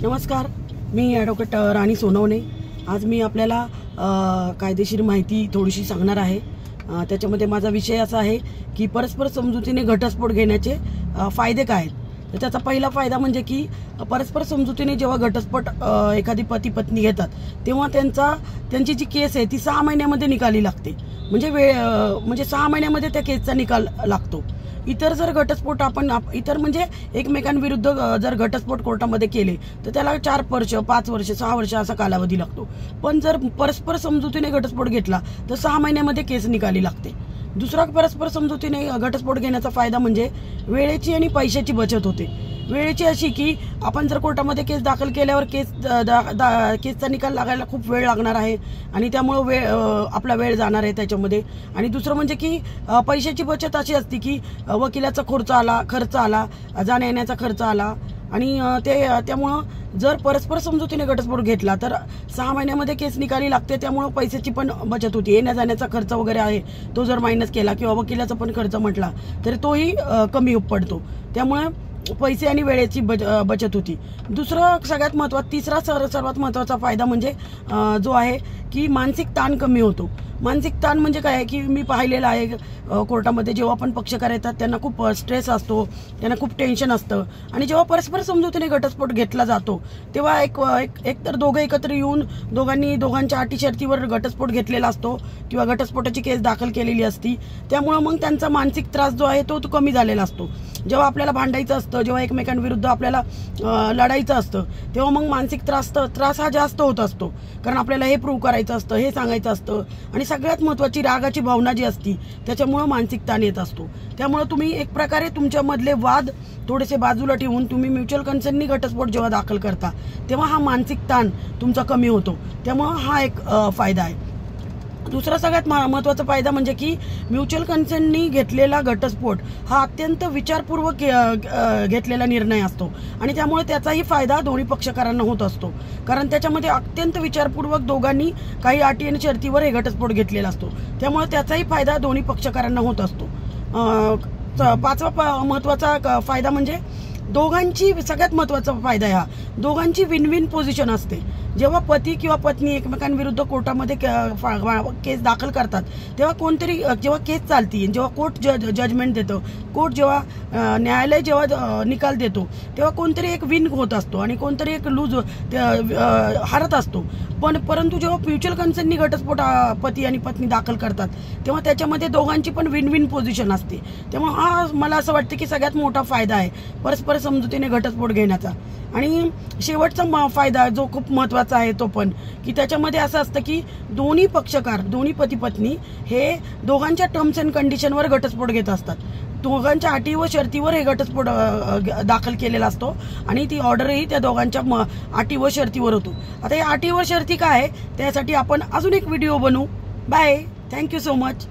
नमस्कार, मी ॲडव्होकेट राणी सोनवणे। आज मी आपल्याला कायदेशीर माहिती थोडीशी सांगणार आहे। त्याच्यामध्ये माझा विषय असा आहे की परस्पर समजुतीने घटस्फोट घेण्याचे फायदे काय आहेत। तर त्याचा पहिला फायदा म्हणजे की परस्पर समजुतीने जेव्हा घटस्फोट एखादी पती पत्नी घेतात तेव्हा त्यांची जी केस आहे ती 6 महिन्यामध्ये निकाली लागते। म्हणजे 6 महिन्यामध्ये त्या केसचा निकाल लागतो। इतर जर घटस्फोट इतर म्हणजे एकमेकांविरुद्ध जर घटस्फोट कोर्टामध्ये केले तर त्याला 4 वर्ष 5 वर्ष 6 वर्ष असा कालावधी लागतो। पण जर परस्पर समजुतीने घटस्फोट घेतला तर 6 महिन्यामध्ये केस निकाली लागते। दुसरा परस्पर समजुतीने घटस्फोट घेण्याचा फायदा म्हणजे वेळेची आणि पैशाची बचत होते। वेळेची अशी की आपण जर कोर्टामध्ये केस दाखल केल्यावर केसचा निकाल लागायला खूप वेळ लागणार आहे आणि त्यामुळे आपला वेळ जाणार आहे त्याच्यामध्ये। आणि दुसरं म्हणजे की पैशाची बचत अशी असते की वकिलाचा खर्च आला जाण्या येण्याचा खर्च आला आणि त्यामुळं जर परस्पर समजुतीने घटस्फोट घेतला तर 6 महिन्यामध्ये केस निकाली लागते। त्यामुळे पैशाची पण बचत होती। येण्या जाण्याचा खर्च वगैरे आहे तो जर मायनस केला किंवा वकिलाचा पण खर्च म्हटला तर तोही कमी पडतो। त्यामुळे पैसे आणि वेळेची बचत होती। दुसरा सगळ्यात तिसरा सर्वात महत्त्वाचा फायदा म्हणजे जो आहे की मानसिक ताण कमी होतो। मानसिक ताण म्हणजे काय की मी पाहिलेलं आहे कोर्टामध्ये जेव्हा पण पक्षकार येतात त्यांना खूप स्ट्रेस असतो, त्यांना खूप टेन्शन असतं आणि जेव्हा परस्पर समजुतीने घटस्फोट घेतला जातो तेव्हा एक तर दोघं एकत्र येऊन दोघांच्या अटी शर्तीवर घटस्फोट घेतलेला असतो किंवा घटस्फोटाची केस दाखल केलेली असती। त्यामुळे मग त्यांचा मानसिक त्रास जो आहे तो कमी झालेला असतो। जेव्हा आपल्याला भांडायचं असतं, जेव्हा एकमेकांविरुद्ध आपल्याला लढायचं असतं तेव्हा मग मानसिक त्रास हा जास्त होत असतो, कारण आपल्याला हे प्रूव्ह करायचं असतं, हे सांगायचं असतं आणि सगळ्यात महत्त्वाची रागाची भावना जी असती त्याच्यामुळे मानसिक ताण येत असतो। त्यामुळे तुम्ही एक प्रकारे तुमच्यामधले वाद थोडेसे बाजूला ठेवून तुम्ही म्युच्युअल कन्सेंटनी घटस्फोट जेव्हा दाखल करता तेव्हा हा मानसिक ताण तुमचा कमी होतो। त्यामुळे हा एक फायदा आहे। दुसरा सगळ्यात महत्त्वाचा फायदा म्हणजे की म्युच्युअल कन्सेंटनी घेतलेला घटस्फोट हा अत्यंत विचारपूर्वक घेतलेला निर्णय असतो आणि त्यामुळे त्याचाही फायदा दोन्ही पक्षकारांना होत असतो, कारण त्याच्यामध्ये अत्यंत विचारपूर्वक दोघांनी काही अटी आणि शर्तीवर हे घटस्फोट घेतलेला असतो। त्यामुळे त्याचाही फायदा दोन्ही पक्षकारांना होत असतो। पाचवा महत्त्वाचा फायदा म्हणजे सगळ्यात महत्त्वाचा फायदा हा दोघांची विन विन पोझिशन असते। जेव्हा पती किंवा पत्नी एकमेकांविरुद्ध कोर्टामध्ये केस दाखल करतात तेव्हा जेव्हा केस चालती, जेव्हा कोर्ट जजमेंट देतं, कोर्ट जेव्हा न्यायालय जेव्हा निकाल देतो तेव्हा कोणतरी एक विन होत असतो आणि कोणतरी एक लूज हारत असतो। परंतु जेव्हा म्युच्युअल कन्सेंटनी घटस्फोट पती आणि पत्नी दाखल करतात तेव्हा त्याच्यामध्ये दोघांची पण विन विन पोझिशन असते। त्यामुळे हा मला असं वाटतं की सगळ्यात मोठा फायदा आहे परस्पर समजुतीने घटस्फोट घेण्याचा। आणि शेवटचा फायदा जो खूप महत्त्वाचा आहे तो पण की त्याच्यामध्ये असं असतं की दोन्ही पती पत्नी हे दोघांच्या टर्म्स अँड कंडिशनवर घटस्फोट घेत असतात। दोघांच्या अटी व शर्तीवर हे घटस्फोट दाखल केलेला असतो आणि ती ऑर्डरही त्या दोघांच्या अटी व शर्तीवर होतो। आता या अटी व शर्ती काय आहे त्यासाठी आपण अजून एक व्हिडिओ बनवू। Bye, thank you so much.